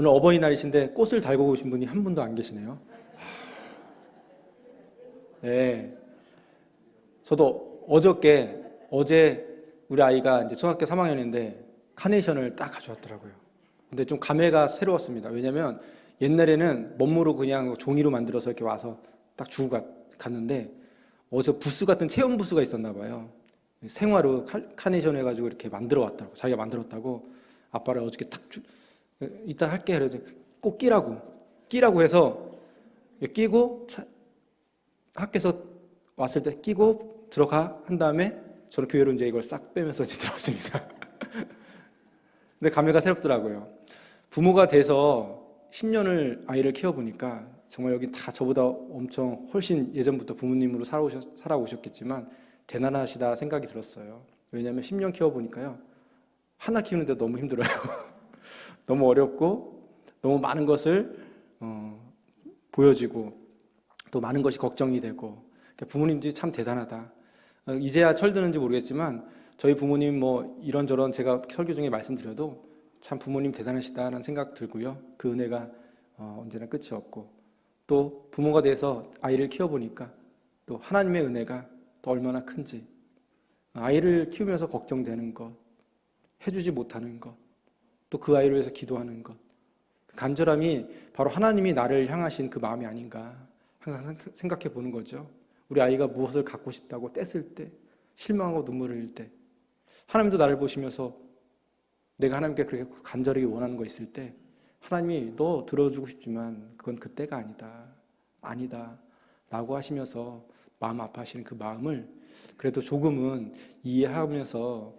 오늘 어버이날이신데 꽃을 달고 오신 분이 한 분도 안 계시네요. 네. 저도 어제 우리 아이가 이제 초등학교 3학년인데 카네이션을 딱 가져왔더라고요. 근데 좀 감회가 새로웠습니다. 왜냐면 옛날에는 멋모르고 그냥 종이로 만들어서 이렇게 와서 딱 주고 갔는데 어디서 부스 같은 체험 부스가 있었나 봐요. 생화로 카네이션 해가지고 이렇게 만들어 왔다고. 자기가 만들었다고. 아빠를 어저께 탁 이따 할게. 그래도 꼭 끼라고 해서 끼고 학교에서 왔을 때 끼고 들어가 한 다음에 저는 교회로 이제 이걸 싹 빼면서 이제 들어왔습니다. 근데 감회가 새롭더라고요. 부모가 돼서 10년을 아이를 키워보니까 정말 여기 다 저보다 엄청 훨씬 예전부터 부모님으로 살아오셨겠지만 대단하시다 생각이 들었어요. 왜냐하면 10년 키워보니까요. 하나 키우는데 너무 힘들어요. 너무 어렵고 너무 많은 것을 보여지고 또 많은 것이 걱정이 되고 부모님들이 참 대단하다. 이제야 철드는지 모르겠지만 저희 부모님 뭐 이런저런 제가 설교 중에 말씀드려도 참 부모님 대단하시다라는 생각 들고요. 그 은혜가 언제나 끝이 없고 또 부모가 돼서 아이를 키워보니까 또 하나님의 은혜가 또 얼마나 큰지 아이를 키우면서 걱정되는 것, 해주지 못하는 것, 또 그 아이를 위해서 기도하는 것, 그 간절함이 바로 하나님이 나를 향하신 그 마음이 아닌가 항상 생각해 보는 거죠. 우리 아이가 무엇을 갖고 싶다고 뗐을 때, 실망하고 눈물을 흘릴 때 하나님도 나를 보시면서 내가 하나님께 그렇게 간절하게 원하는 거 있을 때 하나님이 너 들어주고 싶지만 그건 그때가 아니다 라고 하시면서 마음 아파하시는 그 마음을 그래도 조금은 이해하면서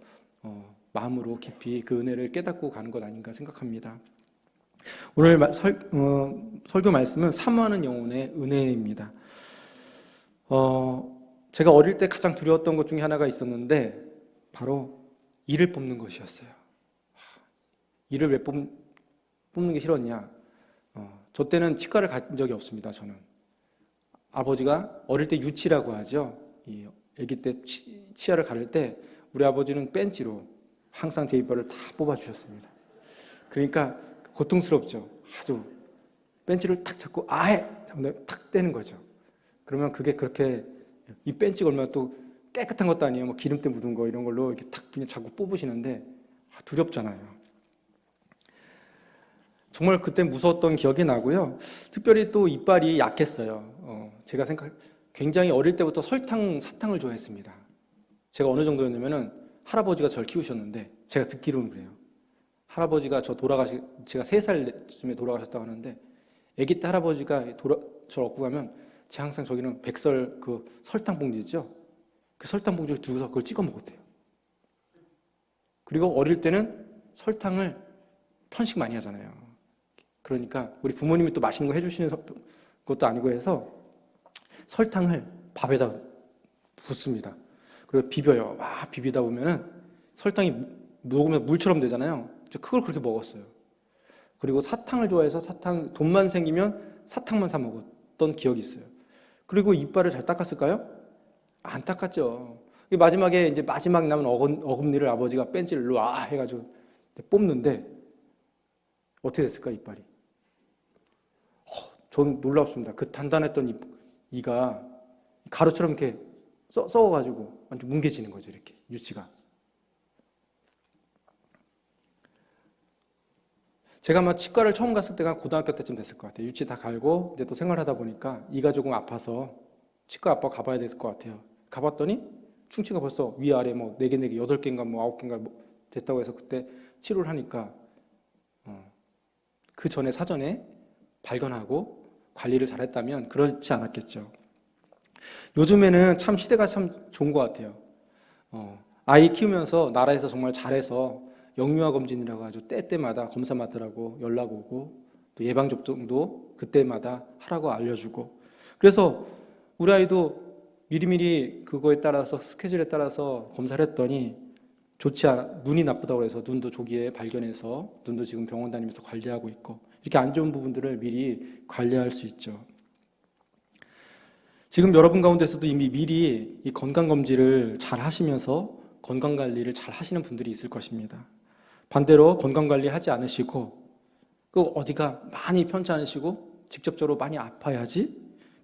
마음으로 깊이 그 은혜를 깨닫고 가는 것 아닌가 생각합니다. 오늘 설교 말씀은 사모하는 영혼의 은혜입니다. 제가 어릴 때 가장 두려웠던 것 중에 하나가 있었는데 바로 이를 뽑는 것이었어요. 이를 왜 뽑는 게 싫었냐? 저 때는 치과를 간 적이 없습니다. 저는 아버지가 어릴 때 유치라고 하죠. 이 아기 때 치아를 가를 때 우리 아버지는 벤치로 항상 제 이빨을 다 뽑아주셨습니다. 그러니까 고통스럽죠. 아주 벤치를 탁 잡고 탁 떼는 거죠. 그러면 그게 그렇게 이 벤치가 얼마나 또 깨끗한 것도 아니에요. 뭐 기름때 묻은 거 이런 걸로 이렇게 탁 그냥 자꾸 뽑으시는데 두렵잖아요. 정말 그때 무서웠던 기억이 나고요. 특별히 또 이빨이 약했어요. 제가 굉장히 어릴 때부터 사탕을 좋아했습니다. 제가 어느 정도였냐면은 할아버지가 저를 키우셨는데 제가 듣기로는 그래요. 할아버지가 제가 3살쯤에 돌아가셨다고 하는데 아기 때 할아버지가 저를 얻고 가면 제가 항상 저기는 백설 그 설탕 봉지 있죠? 그 설탕 봉지를 들고서 그걸 찍어 먹었대요. 그리고 어릴 때는 설탕을 편식 많이 하잖아요. 그러니까 우리 부모님이 또 맛있는 거 해주시는 것도 아니고 해서 설탕을 밥에다 붓습니다. 그리고 비벼요. 막 비비다 보면은 설탕이 녹으면 물처럼 되잖아요. 그걸 그렇게 먹었어요. 그리고 사탕을 좋아해서 돈만 생기면 사탕만 사 먹었던 기억이 있어요. 그리고 이빨을 잘 닦았을까요? 안 닦았죠. 마지막에 이제 마지막 남은 어금니를 아버지가 벤치를 놔 해가지고 뽑는데 어떻게 됐을까 이빨이? 전 놀랍습니다. 그 단단했던 이가 가루처럼 이렇게 썩어가지고 완전 뭉개지는 거죠. 이렇게 유치가. 제가 아마 치과를 처음 갔을 때가 고등학교 때쯤 됐을 것 같아요. 유치 다 갈고 이제 또 생활하다 보니까 이가 조금 아파서 치과 아빠 가봐야 될 것 같아요. 가봤더니 충치가 벌써 위아래 뭐 4개, 8개인가 뭐 9개인가 뭐 됐다고 해서 그때 치료를 하니까 그 전에 사전에 발견하고 관리를 잘했다면 그렇지 않았겠죠. 요즘에는 참 시대가 참 좋은 것 같아요. 아이 키우면서 나라에서 정말 잘해서 영유아 검진이라고 하죠. 때때마다 검사 받으라고 연락 오고 또 예방 접종도 그때마다 하라고 알려주고 그래서 우리 아이도 미리미리 그거에 따라서 스케줄에 따라서 검사를 했더니 눈이 나쁘다고 해서 눈도 조기에 발견해서 눈도 지금 병원 다니면서 관리하고 있고 이렇게 안 좋은 부분들을 미리 관리할 수 있죠. 지금 여러분 가운데서도 이미 미리 이 건강검진을 잘 하시면서 건강관리를 잘 하시는 분들이 있을 것입니다. 반대로 건강관리 하지 않으시고 그 어디가 많이 편찮으시고 직접적으로 많이 아파야지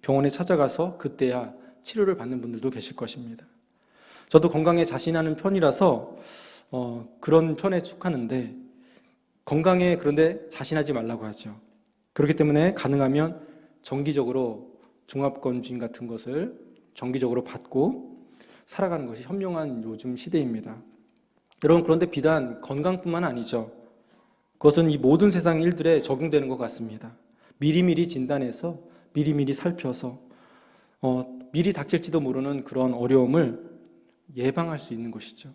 병원에 찾아가서 그때야 치료를 받는 분들도 계실 것입니다. 저도 건강에 자신하는 편이라서 그런 편에 속하는데 건강에 그런데 자신하지 말라고 하죠. 그렇기 때문에 가능하면 정기적으로 종합검진 같은 것을 정기적으로 받고 살아가는 것이 현명한 요즘 시대입니다. 여러분, 그런데 비단 건강뿐만 아니죠. 그것은 이 모든 세상 일들에 적용되는 것 같습니다. 미리미리 진단해서 미리미리 살펴서 미리 닥칠지도 모르는 그런 어려움을 예방할 수 있는 것이죠.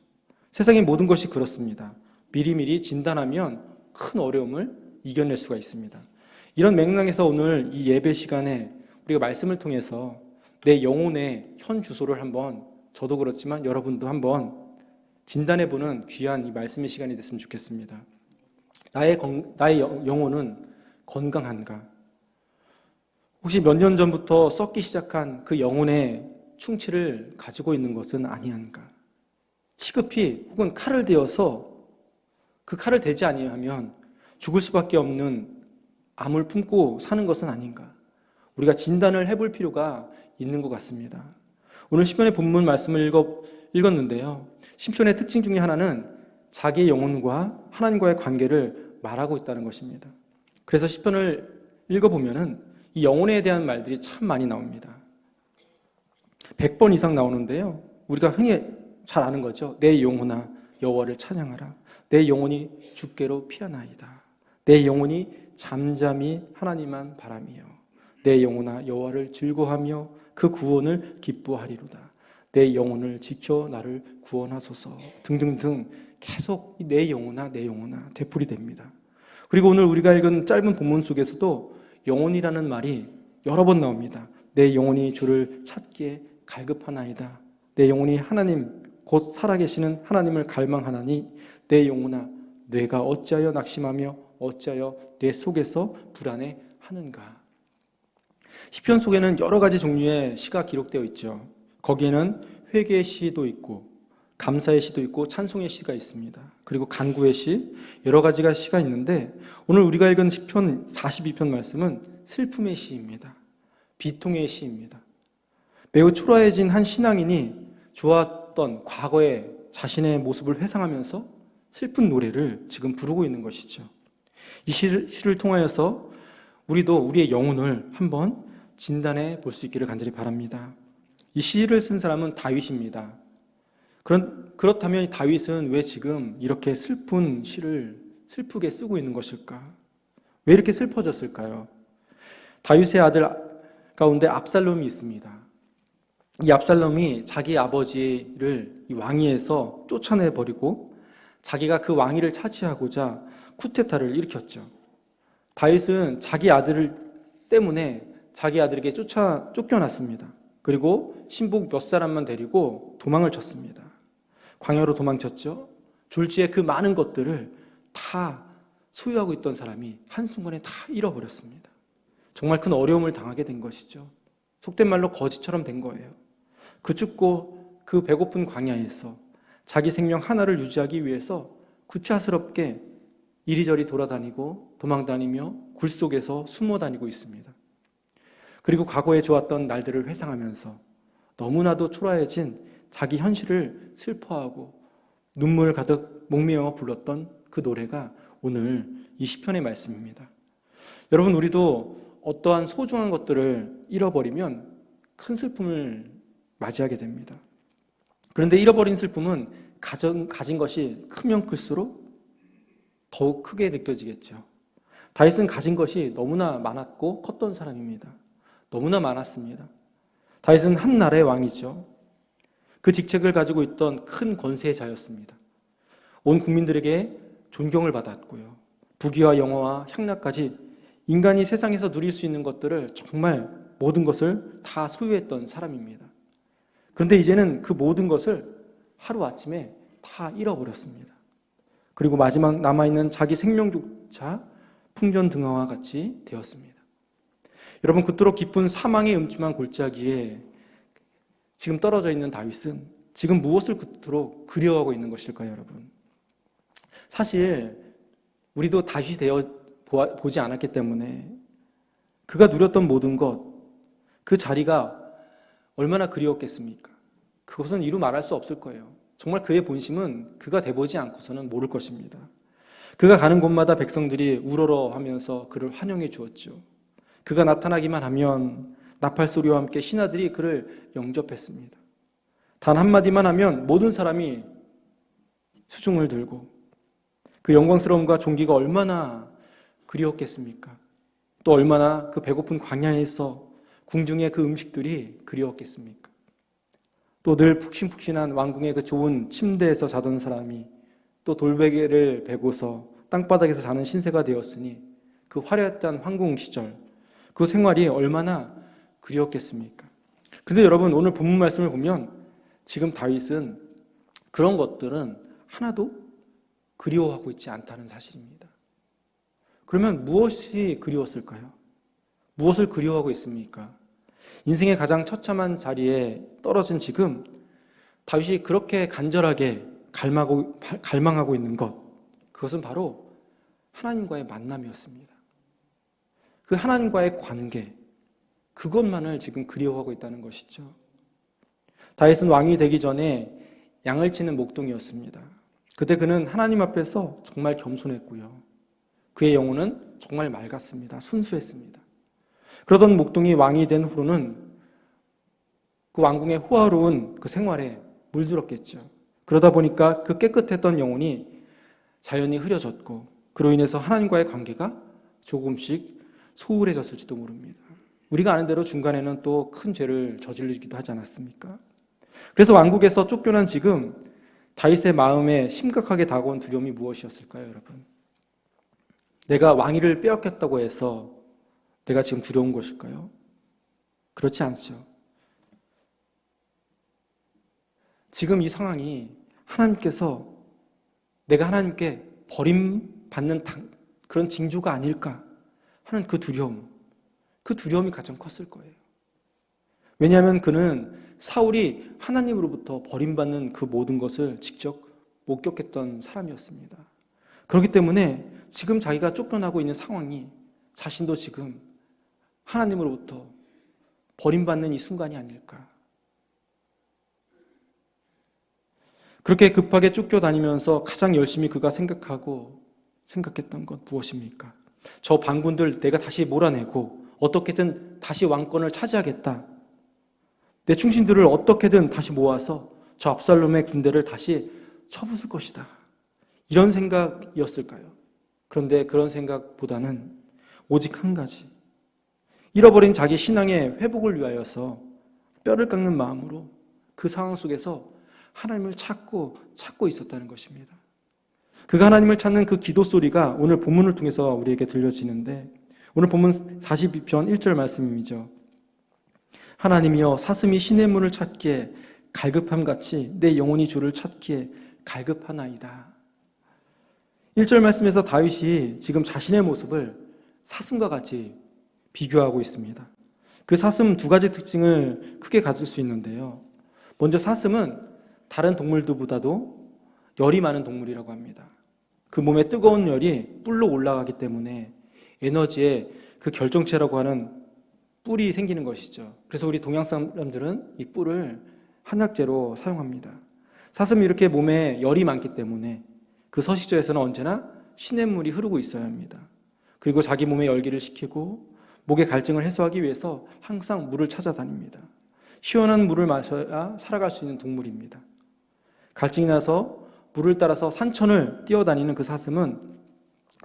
세상의 모든 것이 그렇습니다. 미리미리 진단하면 큰 어려움을 이겨낼 수가 있습니다. 이런 맥락에서 오늘 이 예배 시간에 우리가 말씀을 통해서 내 영혼의 현 주소를 한번, 저도 그렇지만 여러분도 한번 진단해보는 귀한 이 말씀의 시간이 됐으면 좋겠습니다. 나의 영혼은 건강한가? 혹시 몇 년 전부터 썩기 시작한 그 영혼의 충치를 가지고 있는 것은 아니한가? 시급히 혹은 칼을 대어서 그 칼을 대지 아니하면 죽을 수밖에 없는 암을 품고 사는 것은 아닌가? 우리가 진단을 해볼 필요가 있는 것 같습니다. 오늘 시편의 본문 말씀을 읽었는데요. 시편의 특징 중에 하나는 자기의 영혼과 하나님과의 관계를 말하고 있다는 것입니다. 그래서 시편을 읽어보면은 이 영혼에 대한 말들이 참 많이 나옵니다. 100번 이상 나오는데요. 우리가 흔히 잘 아는 거죠. 내 영혼아 여호와를 찬양하라. 내 영혼이 주께로 피하나이다. 내 영혼이 잠잠히 하나님만 바라며 내 영혼아 여호와를 즐거워하며 그 구원을 기뻐하리로다. 내 영혼을 지켜 나를 구원하소서 등등등 계속 내 영혼아 되풀이됩니다. 그리고 오늘 우리가 읽은 짧은 본문 속에서도 영혼이라는 말이 여러 번 나옵니다. 내 영혼이 주를 찾기에 갈급하나이다. 내 영혼이 하나님 곧 살아계시는 하나님을 갈망하나니 내 영혼아 뇌가 어찌하여 낙심하며 어찌하여 내 속에서 불안해하는가. 시편 속에는 여러 가지 종류의 시가 기록되어 있죠. 거기에는 회개의 시도 있고 감사의 시도 있고 찬송의 시가 있습니다. 그리고 간구의 시, 여러 가지가 시가 있는데 오늘 우리가 읽은 시편 42편 말씀은 슬픔의 시입니다. 비통의 시입니다. 매우 초라해진 한 신앙인이 좋았던 과거의 자신의 모습을 회상하면서 슬픈 노래를 지금 부르고 있는 것이죠. 이 시를 통하여서 우리도 우리의 영혼을 한번 진단해 볼 수 있기를 간절히 바랍니다. 이 시를 쓴 사람은 다윗입니다. 그렇다면 다윗은 왜 지금 이렇게 슬픈 시를 슬프게 쓰고 있는 것일까? 왜 이렇게 슬퍼졌을까요? 다윗의 아들 가운데 압살롬이 있습니다. 이 압살롬이 자기 아버지를 이 왕위에서 쫓아내버리고 자기가 그 왕위를 차지하고자 쿠데타를 일으켰죠. 다윗은 자기 아들 때문에 자기 아들에게 쫓겨났습니다. 그리고 신복 몇 사람만 데리고 도망을 쳤습니다. 광야로 도망쳤죠. 졸지에 그 많은 것들을 다 소유하고 있던 사람이 한순간에 다 잃어버렸습니다. 정말 큰 어려움을 당하게 된 것이죠. 속된 말로 거지처럼 된 거예요. 그 춥고 그 배고픈 광야에서 자기 생명 하나를 유지하기 위해서 구차스럽게 이리저리 돌아다니고 도망다니며 굴 속에서 숨어 다니고 있습니다. 그리고 과거에 좋았던 날들을 회상하면서 너무나도 초라해진 자기 현실을 슬퍼하고 눈물 가득 목매어 불렀던 그 노래가 오늘 이 시편의 말씀입니다. 여러분, 우리도 어떠한 소중한 것들을 잃어버리면 큰 슬픔을 맞이하게 됩니다. 그런데 잃어버린 슬픔은 가진 것이 크면 클수록 더욱 크게 느껴지겠죠. 다윗은 가진 것이 너무나 많았고 컸던 사람입니다. 너무나 많았습니다. 다윗은 한 나라의 왕이죠. 그 직책을 가지고 있던 큰 권세의 자였습니다. 온 국민들에게 존경을 받았고요. 부귀와 영화와 향락까지 인간이 세상에서 누릴 수 있는 것들을 정말 모든 것을 다 소유했던 사람입니다. 그런데 이제는 그 모든 것을 하루아침에 다 잃어버렸습니다. 그리고 마지막 남아있는 자기 생명조차 풍전등화와 같이 되었습니다. 여러분, 그토록 깊은 사망의 음침한 골짜기에 지금 떨어져 있는 다윗은 지금 무엇을 그토록 그리워하고 있는 것일까요, 여러분? 사실 우리도 다윗이 보지 않았기 때문에 그가 누렸던 모든 것, 그 자리가 얼마나 그리웠겠습니까? 그것은 이루 말할 수 없을 거예요. 정말 그의 본심은 그가 돼보지 않고서는 모를 것입니다. 그가 가는 곳마다 백성들이 우러러하면서 그를 환영해 주었죠. 그가 나타나기만 하면 나팔 소리와 함께 신하들이 그를 영접했습니다. 단 한마디만 하면 모든 사람이 수중을 들고 그 영광스러움과 존귀가 얼마나 그리웠겠습니까? 또 얼마나 그 배고픈 광야에서 궁중의 그 음식들이 그리웠겠습니까? 또 늘 푹신푹신한 왕궁의 그 좋은 침대에서 자던 사람이 또 돌베개를 베고서 땅바닥에서 자는 신세가 되었으니 그 화려했던 황궁 시절, 그 생활이 얼마나 그리웠겠습니까? 근데 여러분, 오늘 본문 말씀을 보면 지금 다윗은 그런 것들은 하나도 그리워하고 있지 않다는 사실입니다. 그러면 무엇이 그리웠을까요? 무엇을 그리워하고 있습니까? 인생의 가장 처참한 자리에 떨어진 지금 다윗이 그렇게 간절하게 갈망하고 있는 것, 그것은 바로 하나님과의 만남이었습니다. 그 하나님과의 관계, 그것만을 지금 그리워하고 있다는 것이죠. 다윗은 왕이 되기 전에 양을 치는 목동이었습니다. 그때 그는 하나님 앞에서 정말 겸손했고요. 그의 영혼은 정말 맑았습니다. 순수했습니다. 그러던 목동이 왕이 된 후로는 그 왕궁의 호화로운 그 생활에 물들었겠죠. 그러다 보니까 그 깨끗했던 영혼이 자연히 흐려졌고 그로 인해서 하나님과의 관계가 조금씩 소홀해졌을지도 모릅니다. 우리가 아는 대로 중간에는 또 큰 죄를 저지르기도 하지 않았습니까? 그래서 왕국에서 쫓겨난 지금 다윗의 마음에 심각하게 다가온 두려움이 무엇이었을까요, 여러분? 내가 왕위를 빼앗겼다고 해서 내가 지금 두려운 것일까요? 그렇지 않죠. 지금 이 상황이 하나님께서 내가 하나님께 버림받는 그런 징조가 아닐까 하는 그 두려움이 가장 컸을 거예요. 왜냐하면 그는 사울이 하나님으로부터 버림받는 그 모든 것을 직접 목격했던 사람이었습니다. 그렇기 때문에 지금 자기가 쫓겨나고 있는 상황이 자신도 지금 하나님으로부터 버림받는 이 순간이 아닐까. 그렇게 급하게 쫓겨다니면서 가장 열심히 그가 생각했던 것 무엇입니까? 저 반군들 내가 다시 몰아내고 어떻게든 다시 왕권을 차지하겠다. 내 충신들을 어떻게든 다시 모아서 저 압살롬의 군대를 다시 쳐부술 것이다. 이런 생각이었을까요? 그런데 그런 생각보다는 오직 한 가지, 잃어버린 자기 신앙의 회복을 위하여서 뼈를 깎는 마음으로 그 상황 속에서 하나님을 찾고 있었다는 것입니다. 그가 하나님을 찾는 그 기도 소리가 오늘 본문을 통해서 우리에게 들려지는데, 오늘 본문 42편 1절 말씀이죠. 하나님이여 사슴이 신의 문을 찾기에 갈급함같이 내 영혼이 주를 찾기에 갈급하나이다. 1절 말씀에서 다윗이 지금 자신의 모습을 사슴과 같이 비교하고 있습니다. 그 사슴 두 가지 특징을 크게 가질 수 있는데요. 먼저 사슴은 다른 동물들보다도 열이 많은 동물이라고 합니다. 그 몸에 뜨거운 열이 뿔로 올라가기 때문에 에너지의 그 결정체라고 하는 뿔이 생기는 것이죠. 그래서 우리 동양 사람들은 이 뿔을 한약재로 사용합니다. 사슴이 이렇게 몸에 열이 많기 때문에 그 서식지에서는 언제나 시냇물이 흐르고 있어야 합니다. 그리고 자기 몸에 열기를 식히고 목의 갈증을 해소하기 위해서 항상 물을 찾아다닙니다. 시원한 물을 마셔야 살아갈 수 있는 동물입니다. 갈증이 나서 물을 따라서 산천을 뛰어다니는 그 사슴은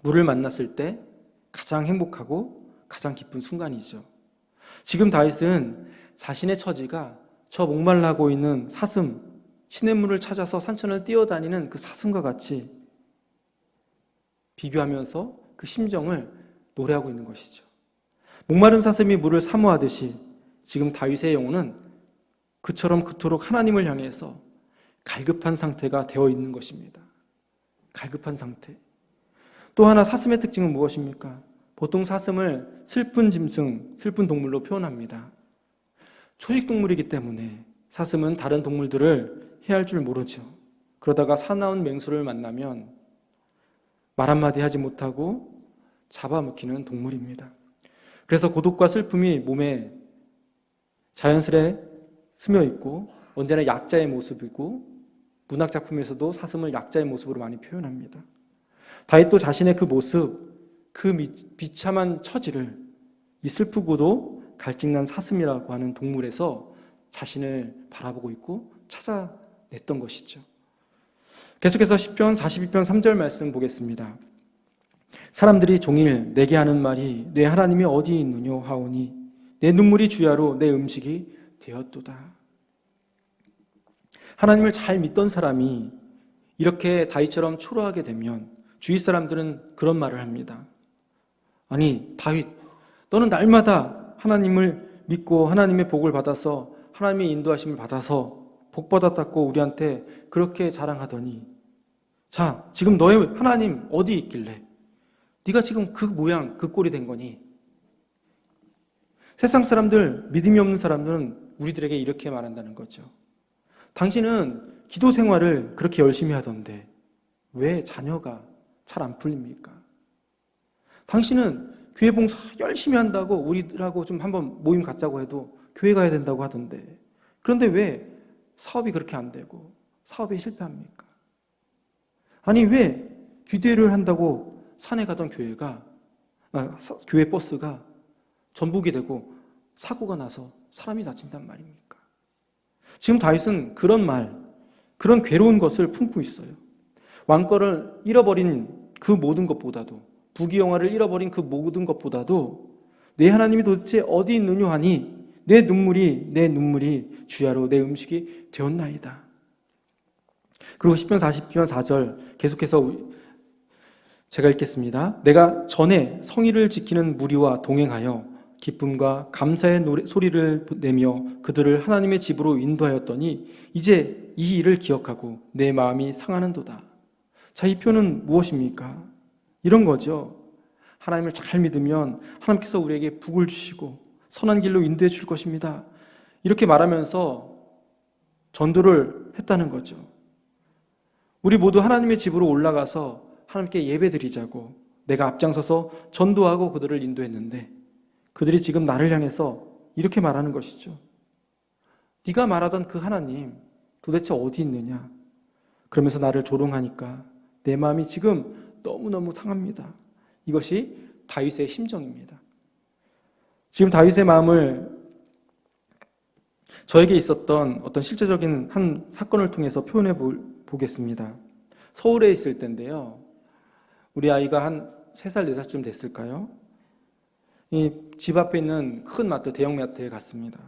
물을 만났을 때 가장 행복하고 가장 기쁜 순간이죠. 지금 다윗은 자신의 처지가 저 목말라하고 있는 사슴, 시냇물을 찾아서 산천을 뛰어다니는 그 사슴과 같이 비교하면서 그 심정을 노래하고 있는 것이죠. 목마른 사슴이 물을 사모하듯이 지금 다윗의 영혼은 그처럼 그토록 하나님을 향해서 갈급한 상태가 되어 있는 것입니다. 갈급한 상태. 또 하나 사슴의 특징은 무엇입니까? 보통 사슴을 슬픈 짐승, 슬픈 동물로 표현합니다. 초식동물이기 때문에 사슴은 다른 동물들을 해할 줄 모르죠. 그러다가 사나운 맹수를 만나면 말 한마디 하지 못하고 잡아먹히는 동물입니다. 그래서 고독과 슬픔이 몸에 자연스레 스며 있고 언제나 약자의 모습이고 문학 작품에서도 사슴을 약자의 모습으로 많이 표현합니다. 다윗도 자신의 그 모습, 그 비참한 처지를 이 슬프고도 갈증난 사슴이라고 하는 동물에서 자신을 바라보고 있고 찾아냈던 것이죠. 계속해서 시편 42편 3절 말씀 보겠습니다. 사람들이 종일 내게 하는 말이 내 하나님이 어디 있느뇨 하오니 내 눈물이 주야로 내 음식이 되었도다. 하나님을 잘 믿던 사람이 이렇게 다윗처럼 초라하게 되면 주위 사람들은 그런 말을 합니다. 아니 다윗, 너는 날마다 하나님을 믿고 하나님의 복을 받아서 하나님의 인도하심을 받아서 복 받았다고 우리한테 그렇게 자랑하더니 자, 지금 너의 하나님 어디 있길래 네가 지금 그 모양 그 꼴이 된 거니? 세상 사람들, 믿음이 없는 사람들은 우리들에게 이렇게 말한다는 거죠. 당신은 기도 생활을 그렇게 열심히 하던데 왜 자녀가 잘 안 풀립니까? 당신은 교회 봉사 열심히 한다고 우리들하고 좀 한번 모임 갖자고 해도 교회 가야 된다고 하던데 그런데 왜 사업이 그렇게 안 되고 사업에 실패합니까? 아니 왜 기도를 한다고 산에 가던 교회 버스가 전복이 되고 사고가 나서 사람이 다친단 말입니까? 지금 다윗은 그런 말, 그런 괴로운 것을 품고 있어요. 왕권을 잃어버린 그 모든 것보다도 부귀영화를 잃어버린 그 모든 것보다도 내 하나님이 도대체 어디 있느냐 하니 내 눈물이 주야로 내 음식이 되었나이다. 그리고 시편 40편 4절 계속해서 제가 읽겠습니다. 내가 전에 성의를 지키는 무리와 동행하여 기쁨과 감사의 소리를 내며 그들을 하나님의 집으로 인도하였더니 이제 이 일을 기억하고 내 마음이 상하는도다. 자, 이 표는 무엇입니까? 이런 거죠. 하나님을 잘 믿으면 하나님께서 우리에게 복을 주시고 선한 길로 인도해 줄 것입니다. 이렇게 말하면서 전도를 했다는 거죠. 우리 모두 하나님의 집으로 올라가서 하나님께 예배드리자고 내가 앞장서서 전도하고 그들을 인도했는데 그들이 지금 나를 향해서 이렇게 말하는 것이죠. 네가 말하던 그 하나님 도대체 어디 있느냐? 그러면서 나를 조롱하니까 내 마음이 지금 너무너무 상합니다. 이것이 다윗의 심정입니다. 지금 다윗의 마음을 저에게 있었던 어떤 실제적인 한 사건을 통해서 표현해 보겠습니다. 서울에 있을 때인데요. 우리 아이가 한 3살, 4살쯤 됐을까요? 이 집 앞에 있는 큰 마트, 대형 마트에 갔습니다.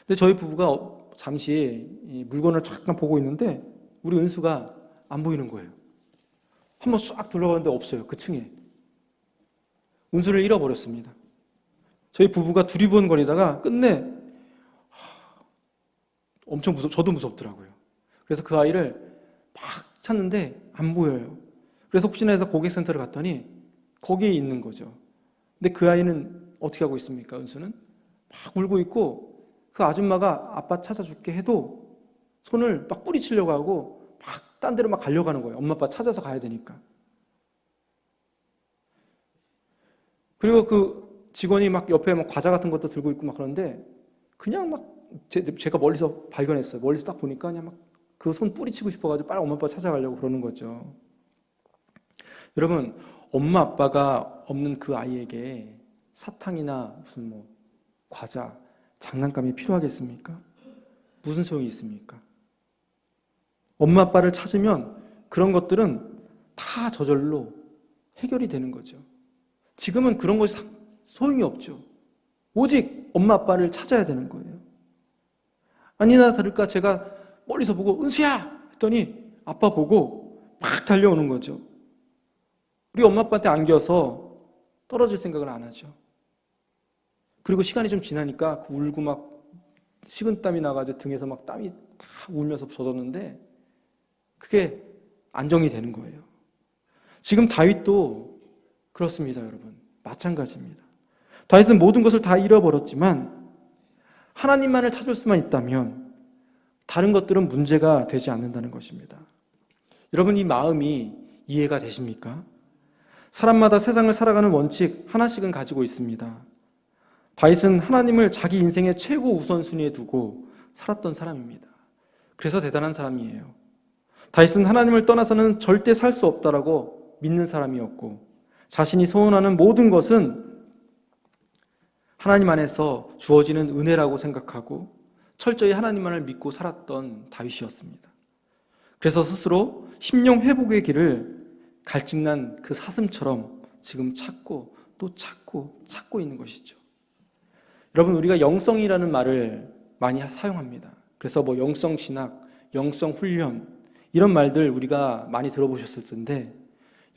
근데 저희 부부가 잠시 이 물건을 잠깐 보고 있는데 우리 은수가 안 보이는 거예요. 한번 싹 둘러봤는데 없어요. 그 층에. 은수를 잃어버렸습니다. 저희 부부가 두리번거리다가 끝내 엄청 저도 무섭더라고요. 그래서 그 아이를 막 찾는데 안 보여요. 그래서 혹시나 해서 고객센터를 갔더니 거기에 있는 거죠. 근데 그 아이는 어떻게 하고 있습니까? 은수는 막 울고 있고 그 아줌마가 아빠 찾아줄게 해도 손을 막 뿌리치려고 하고 막 딴 데로 막 가려고 하는 거예요. 엄마 아빠 찾아서 가야 되니까. 그리고 그 직원이 막 옆에 막 과자 같은 것도 들고 있고 막 그런데 그냥 막 제가 멀리서 발견했어요. 멀리서 딱 보니까 그냥 막 그 손 뿌리치고 싶어가지고 빨리 엄마 아빠 찾아가려고 그러는 거죠. 여러분, 엄마 아빠가 없는 그 아이에게 사탕이나 무슨 뭐 과자, 장난감이 필요하겠습니까? 무슨 소용이 있습니까? 엄마 아빠를 찾으면 그런 것들은 다 저절로 해결이 되는 거죠. 지금은 그런 것이 소용이 없죠. 오직 엄마 아빠를 찾아야 되는 거예요. 아니나 다를까 제가 멀리서 보고 은수야! 했더니 아빠 보고 막 달려오는 거죠. 우리 엄마 아빠한테 안겨서 떨어질 생각을 안 하죠. 그리고 시간이 좀 지나니까 울고 막 식은땀이 나가지고 등에서 막 땀이 다 울면서 젖었는데 그게 안정이 되는 거예요. 지금 다윗도 그렇습니다, 여러분. 마찬가지입니다. 다윗은 모든 것을 다 잃어버렸지만 하나님만을 찾을 수만 있다면 다른 것들은 문제가 되지 않는다는 것입니다. 여러분, 이 마음이 이해가 되십니까? 사람마다 세상을 살아가는 원칙 하나씩은 가지고 있습니다. 다윗은 하나님을 자기 인생의 최고 우선순위에 두고 살았던 사람입니다. 그래서 대단한 사람이에요. 다윗은 하나님을 떠나서는 절대 살 수 없다라고 믿는 사람이었고, 자신이 소원하는 모든 것은 하나님 안에서 주어지는 은혜라고 생각하고 철저히 하나님만을 믿고 살았던 다윗이었습니다. 그래서 스스로 심령 회복의 길을 갈증난 그 사슴처럼 지금 찾고 또 찾고 있는 것이죠. 여러분, 우리가 영성이라는 말을 많이 사용합니다. 그래서 뭐 영성신학, 영성훈련 이런 말들 우리가 많이 들어보셨을 텐데,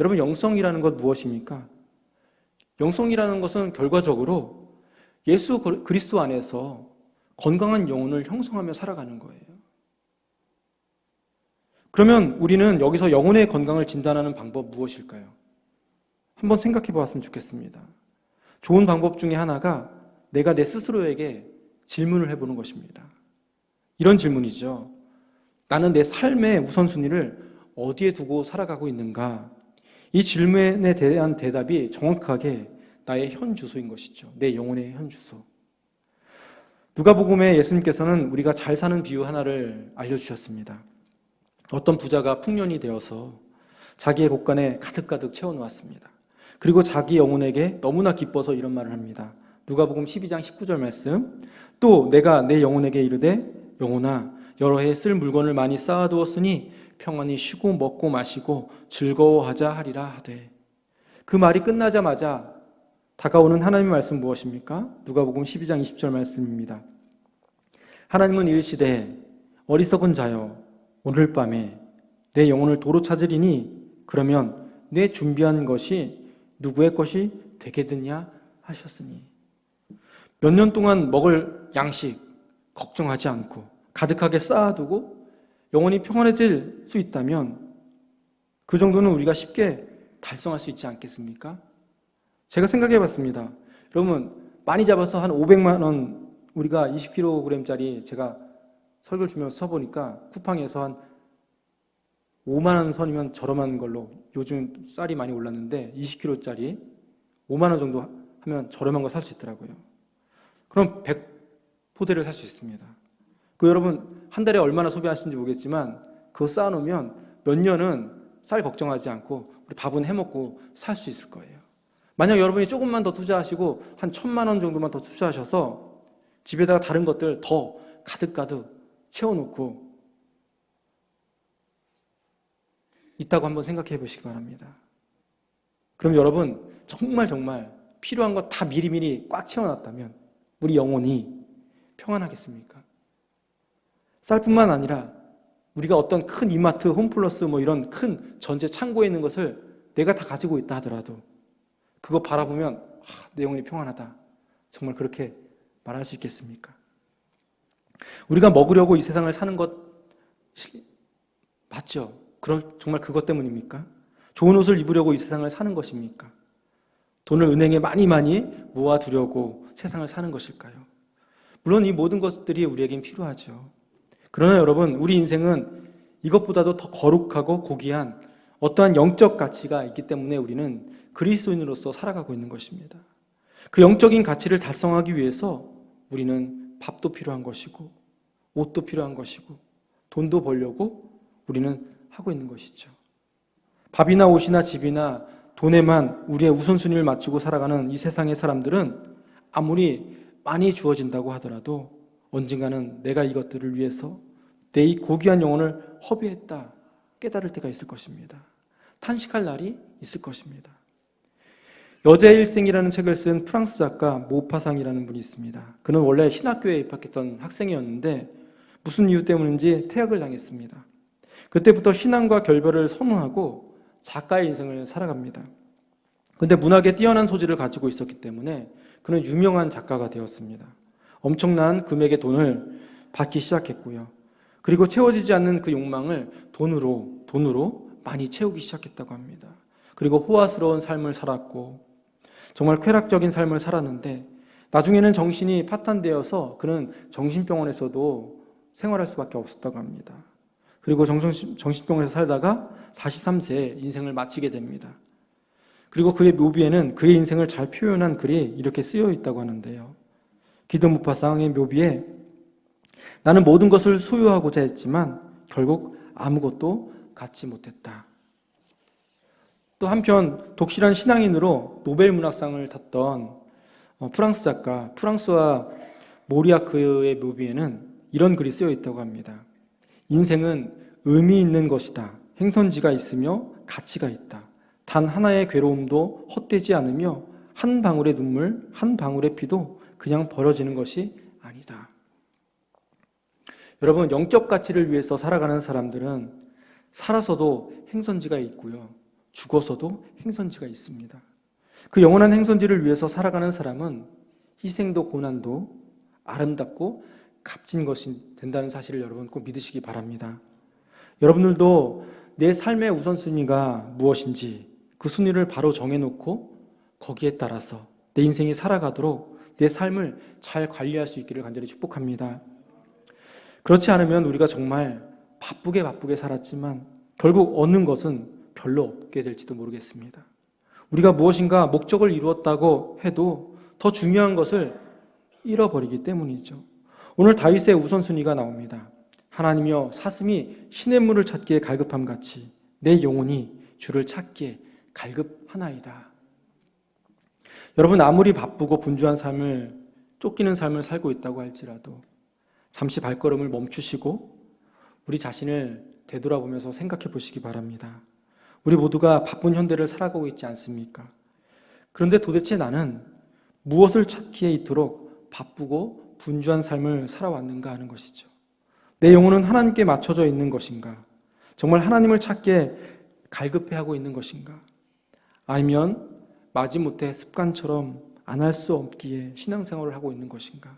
여러분, 영성이라는 것 무엇입니까? 영성이라는 것은 결과적으로 예수 그리스도 안에서 건강한 영혼을 형성하며 살아가는 거예요. 그러면 우리는 여기서 영혼의 건강을 진단하는 방법 무엇일까요? 한번 생각해 보았으면 좋겠습니다. 좋은 방법 중에 하나가 내가 내 스스로에게 질문을 해보는 것입니다. 이런 질문이죠. 나는 내 삶의 우선순위를 어디에 두고 살아가고 있는가? 이 질문에 대한 대답이 정확하게 나의 현 주소인 것이죠. 내 영혼의 현 주소. 누가복음에 예수님께서는 우리가 잘 사는 비유 하나를 알려주셨습니다. 어떤 부자가 풍년이 되어서 자기의 곳간에 가득가득 채워놓았습니다. 그리고 자기 영혼에게 너무나 기뻐서 이런 말을 합니다. 누가복음 12장 19절 말씀. 또 내가 내 영혼에게 이르되 영혼아 여러 해 쓸 물건을 많이 쌓아두었으니 평안히 쉬고 먹고 마시고 즐거워하자 하리라 하되. 그 말이 끝나자마자 다가오는 하나님의 말씀 무엇입니까? 누가복음 12장 20절 말씀입니다. 하나님은 이르시되 어리석은 자여 오늘 밤에 내 영혼을 도로 찾으리니 그러면 내 준비한 것이 누구의 것이 되겠느냐 하셨으니. 몇 년 동안 먹을 양식 걱정하지 않고 가득하게 쌓아두고 영혼이 평안해질 수 있다면 그 정도는 우리가 쉽게 달성할 수 있지 않겠습니까? 제가 생각해 봤습니다. 여러분, 많이 잡아서 한 500만 원, 우리가 20kg짜리 제가 설교를 주면서 써보니까 쿠팡에서 한 5만 원 선이면 저렴한 걸로, 요즘 쌀이 많이 올랐는데 20kg짜리 5만 원 정도 하면 저렴한 거 살 수 있더라고요. 그럼 100포대를 살 수 있습니다. 그 여러분 한 달에 얼마나 소비하시는지 모르겠지만 그거 쌓아놓으면 몇 년은 쌀 걱정하지 않고 우리 밥은 해먹고 살 수 있을 거예요. 만약 여러분이 조금만 더 투자하시고 한 1,000만 원 정도만 더 투자하셔서 집에다가 다른 것들 더 가득가득 채워놓고 있다고 한번 생각해 보시기 바랍니다. 그럼 여러분 정말 필요한 거 다 미리미리 꽉 채워놨다면 우리 영혼이 평안하겠습니까? 쌀뿐만 아니라 우리가 어떤 큰 이마트, 홈플러스 뭐 이런 큰 전체 창고에 있는 것을 내가 다 가지고 있다 하더라도 그거 바라보면 내 영혼이 평안하다. 정말 그렇게 말할 수 있겠습니까? 우리가 먹으려고 이 세상을 사는 것 맞죠? 정말 그것 때문입니까? 좋은 옷을 입으려고 이 세상을 사는 것입니까? 돈을 은행에 많이 모아두려고 세상을 사는 것일까요? 물론 이 모든 것들이 우리에겐 필요하죠. 그러나 여러분, 우리 인생은 이것보다도 더 거룩하고 고귀한 어떠한 영적 가치가 있기 때문에 우리는 그리스도인으로서 살아가고 있는 것입니다. 그 영적인 가치를 달성하기 위해서 우리는 밥도 필요한 것이고 옷도 필요한 것이고 돈도 벌려고 우리는 하고 있는 것이죠. 밥이나 옷이나 집이나 돈에만 우리의 우선순위를 맞추고 살아가는 이 세상의 사람들은 아무리 많이 주어진다고 하더라도 언젠가는 내가 이것들을 위해서 내 이 고귀한 영혼을 허비했다 깨달을 때가 있을 것입니다. 탄식할 날이 있을 것입니다. 여자의 일생이라는 책을 쓴 프랑스 작가 모파상이라는 분이 있습니다. 그는 원래 신학교에 입학했던 학생이었는데 무슨 이유 때문인지 퇴학을 당했습니다. 그때부터 신앙과 결별을 선언하고 작가의 인생을 살아갑니다. 그런데 문학에 뛰어난 소질을 가지고 있었기 때문에 그는 유명한 작가가 되었습니다. 엄청난 금액의 돈을 받기 시작했고요. 그리고 채워지지 않는 그 욕망을 돈으로 많이 채우기 시작했다고 합니다. 그리고 호화스러운 삶을 살았고 정말 쾌락적인 삶을 살았는데 나중에는 정신이 파탄되어서 그는 정신병원에서도 생활할 수밖에 없었다고 합니다. 그리고 정신병원에서 살다가 43세에 인생을 마치게 됩니다. 그리고 그의 묘비에는 그의 인생을 잘 표현한 글이 이렇게 쓰여 있다고 하는데요. 기드무파상의 묘비에 나는 모든 것을 소유하고자 했지만 결국 아무것도 갖지 못했다. 또 한편 독실한 신앙인으로 노벨 문학상을 탔던 프랑스 작가 프랑스와 모리아크의 묘비에는 이런 글이 쓰여 있다고 합니다. 인생은 의미 있는 것이다. 행선지가 있으며 가치가 있다. 단 하나의 괴로움도 헛되지 않으며 한 방울의 눈물, 한 방울의 피도 그냥 버려지는 것이 아니다. 여러분, 영적 가치를 위해서 살아가는 사람들은 살아서도 행선지가 있고요. 죽어서도 행선지가 있습니다. 그 영원한 행선지를 위해서 살아가는 사람은 희생도 고난도 아름답고 값진 것이 된다는 사실을 여러분 꼭 믿으시기 바랍니다. 여러분들도 내 삶의 우선순위가 무엇인지 그 순위를 바로 정해놓고 거기에 따라서 내 인생이 살아가도록 내 삶을 잘 관리할 수 있기를 간절히 축복합니다. 그렇지 않으면 우리가 정말 바쁘게 살았지만 결국 얻는 것은 별로 없게 될지도 모르겠습니다. 우리가 무엇인가 목적을 이루었다고 해도 더 중요한 것을 잃어버리기 때문이죠. 오늘 다윗의 우선순위가 나옵니다. 하나님이여 사슴이 시냇물을 찾기에 갈급함같이 내 영혼이 주를 찾기에 갈급하나이다. 여러분, 아무리 바쁘고 분주한 삶을, 쫓기는 삶을 살고 있다고 할지라도 잠시 발걸음을 멈추시고 우리 자신을 되돌아보면서 생각해 보시기 바랍니다. 우리 모두가 바쁜 현대를 살아가고 있지 않습니까? 그런데 도대체 나는 무엇을 찾기에 이토록 바쁘고 분주한 삶을 살아왔는가 하는 것이죠. 내 영혼은 하나님께 맞춰져 있는 것인가? 정말 하나님을 찾기에 갈급해하고 있는 것인가? 아니면 마지못해 습관처럼 안 할 수 없기에 신앙생활을 하고 있는 것인가?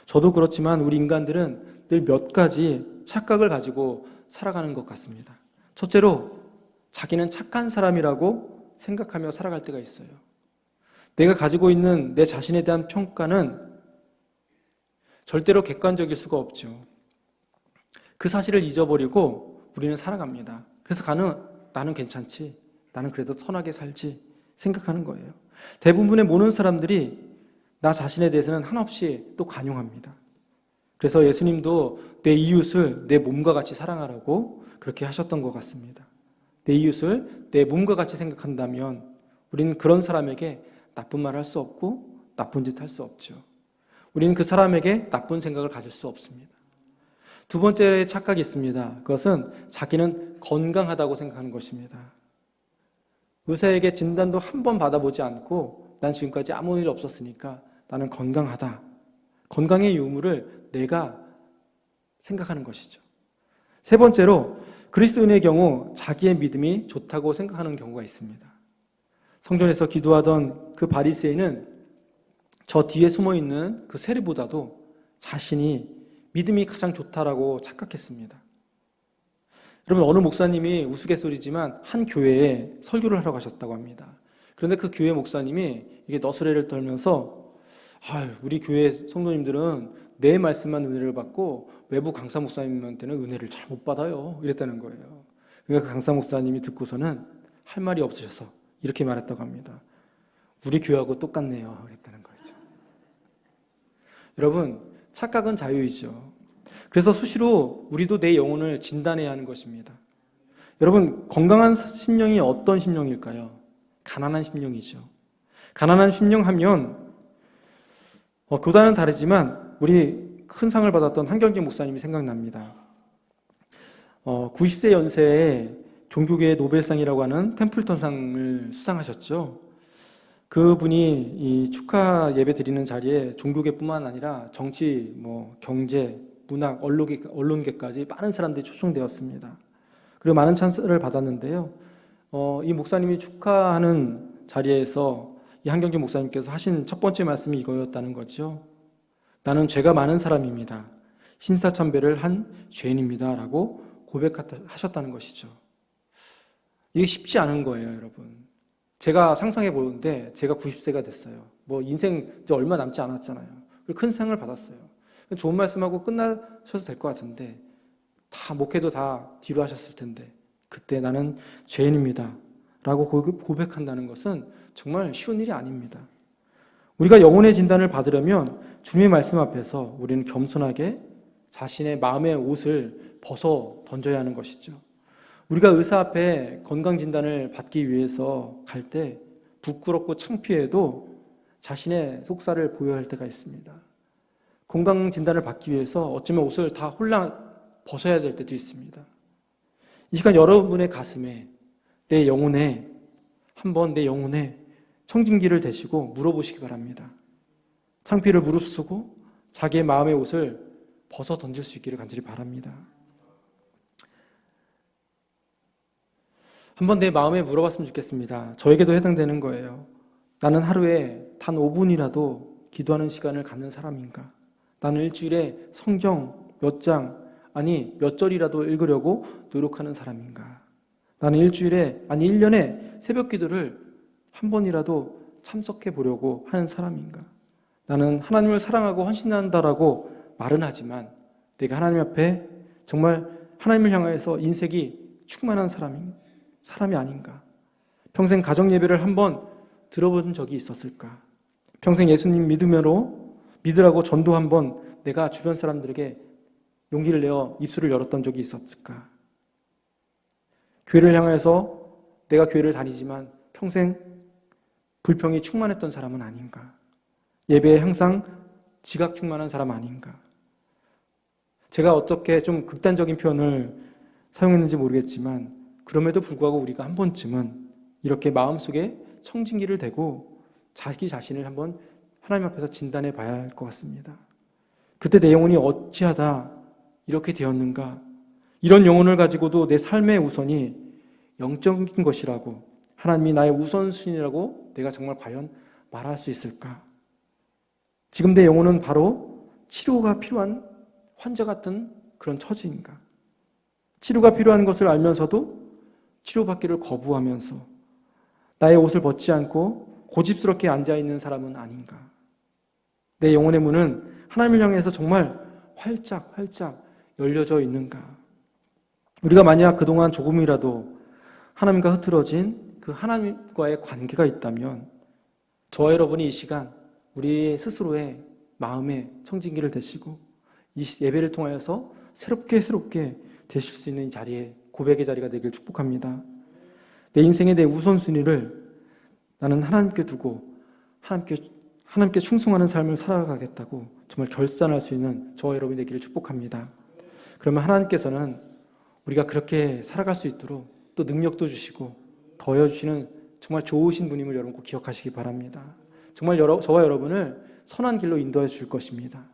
저도 그렇지만 우리 인간들은 늘 몇 가지 착각을 가지고 살아가는 것 같습니다. 첫째로 자기는 착한 사람이라고 생각하며 살아갈 때가 있어요. 내가 가지고 있는 내 자신에 대한 평가는 절대로 객관적일 수가 없죠. 그 사실을 잊어버리고 우리는 살아갑니다. 그래서 나는 괜찮지, 나는 그래도 선하게 살지 생각하는 거예요. 대부분의 모든 사람들이 나 자신에 대해서는 한없이 또 관용합니다. 그래서 예수님도 내 이웃을 내 몸과 같이 사랑하라고 그렇게 하셨던 것 같습니다. 내 이웃을 내 몸과 같이 생각한다면 우리는 그런 사람에게 나쁜 말 할 수 없고 나쁜 짓 할 수 없죠. 우리는 그 사람에게 나쁜 생각을 가질 수 없습니다. 두 번째 착각이 있습니다. 그것은 자기는 건강하다고 생각하는 것입니다. 의사에게 진단도 한 번 받아보지 않고 난 지금까지 아무 일 없었으니까 나는 건강하다. 건강의 유무를 내가 생각하는 것이죠. 세 번째로 그리스도인의 경우 자기의 믿음이 좋다고 생각하는 경우가 있습니다. 성전에서 기도하던 그 바리새인은 저 뒤에 숨어있는 그 세리보다도 자신이 믿음이 가장 좋다라고 착각했습니다. 여러분, 어느 목사님이 우스갯소리지만 한 교회에 설교를 하러 가셨다고 합니다. 그런데 그 교회 목사님이 이게 너스레를 떨면서 우리 교회 성도님들은 내 말씀만 은혜를 받고 외부 강사 목사님한테는 은혜를 잘 못 받아요. 이랬다는 거예요. 그러니까 그 강사 목사님이 듣고서는 할 말이 없으셔서 이렇게 말했다고 합니다. 우리 교회하고 똑같네요. 그랬다는 거죠. 여러분, 착각은 자유이죠. 그래서 수시로 우리도 내 영혼을 진단해야 하는 것입니다. 여러분, 건강한 심령이 어떤 심령일까요? 가난한 심령이죠. 가난한 심령하면 교단은 다르지만 우리 큰 상을 받았던 한경진 목사님이 생각납니다. 90세 연세에 종교계의 노벨상이라고 하는 템플턴상을 수상하셨죠. 그분이 이 축하 예배 드리는 자리에 종교계뿐만 아니라 정치, 경제, 문학, 언론계까지 많은 사람들이 초청되었습니다. 그리고 많은 찬스를 받았는데요. 이 목사님이 축하하는 자리에서 이 한경진 목사님께서 하신 첫 번째 말씀이 이거였다는 거죠. 나는 죄가 많은 사람입니다. 신사참배를 한 죄인입니다. 라고 고백하셨다는 것이죠. 이게 쉽지 않은 거예요, 여러분. 제가 상상해 보는데 제가 90세가 됐어요. 인생 이제 얼마 남지 않았잖아요. 그리고 큰 상을 받았어요. 좋은 말씀하고 끝나셔도 될 것 같은데 다 목회도 다 뒤로 하셨을 텐데 그때 나는 죄인입니다 라고 고백한다는 것은 정말 쉬운 일이 아닙니다. 우리가 영혼의 진단을 받으려면 주님의 말씀 앞에서 우리는 겸손하게 자신의 마음의 옷을 벗어 던져야 하는 것이죠. 우리가 의사 앞에 건강 진단을 받기 위해서 갈 때 부끄럽고 창피해도 자신의 속살을 보여야 할 때가 있습니다. 건강 진단을 받기 위해서 어쩌면 옷을 다 홀랑 벗어야 될 때도 있습니다. 이 시간 여러분의 가슴에 내 영혼에 한번 내 영혼에 청진기를 대시고 물어보시기 바랍니다. 창피를 무릅쓰고 자기의 마음의 옷을 벗어 던질 수 있기를 간절히 바랍니다. 한번 내 마음에 물어봤으면 좋겠습니다. 저에게도 해당되는 거예요. 나는 하루에 단 5분이라도 기도하는 시간을 갖는 사람인가? 나는 일주일에 성경 몇 장, 아니 몇 절이라도 읽으려고 노력하는 사람인가? 나는 일주일에, 아니 1년에 새벽 기도를 한 번이라도 참석해 보려고 하는 사람인가? 나는 하나님을 사랑하고 헌신한다라고 말은 하지만 내가 하나님 앞에 정말 하나님을 향해서 인색이 충만한 사람이 아닌가? 평생 가정 예배를 한번 들어본 적이 있었을까? 평생 예수님 믿으라고 전도 한번 내가 주변 사람들에게 용기를 내어 입술을 열었던 적이 있었을까? 교회를 향해서 내가 교회를 다니지만 평생 불평이 충만했던 사람은 아닌가? 예배에 항상 지각 충만한 사람 아닌가? 제가 어떻게 좀 극단적인 표현을 사용했는지 모르겠지만 그럼에도 불구하고 우리가 한 번쯤은 이렇게 마음속에 청진기를 대고 자기 자신을 한번 하나님 앞에서 진단해 봐야 할 것 같습니다. 그때 내 영혼이 어찌하다 이렇게 되었는가? 이런 영혼을 가지고도 내 삶의 우선이 영적인 것이라고, 하나님이 나의 우선순위라고 내가 정말 과연 말할 수 있을까? 지금 내 영혼은 바로 치료가 필요한 환자 같은 그런 처지인가? 치료가 필요한 것을 알면서도 치료받기를 거부하면서 나의 옷을 벗지 않고 고집스럽게 앉아있는 사람은 아닌가? 내 영혼의 문은 하나님을 향해서 정말 활짝 열려져 있는가? 우리가 만약 그동안 조금이라도 하나님과 흐트러진 그 하나님과의 관계가 있다면 저와 여러분이 이 시간 우리 스스로의 마음에 청진기를 대시고 이 예배를 통하여서 새롭게 되실 수 있는 자리에, 고백의 자리가 되길 축복합니다. 내 인생의 내 우선순위를 나는 하나님께 두고 하나님께 충성하는 삶을 살아가겠다고 정말 결단할 수 있는 저와 여러분이 되기를 축복합니다. 그러면 하나님께서는 우리가 그렇게 살아갈 수 있도록 또 능력도 주시고 더해주시는 정말 좋으신 분임을 여러분 꼭 기억하시기 바랍니다. 정말 저와 여러분을 선한 길로 인도해 줄 것입니다.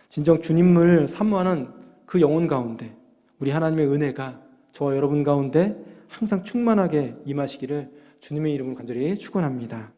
진정 주님을 사모하는 그 영혼 가운데 우리 하나님의 은혜가 저와 여러분 가운데 항상 충만하게 임하시기를 주님의 이름으로 간절히 축원합니다.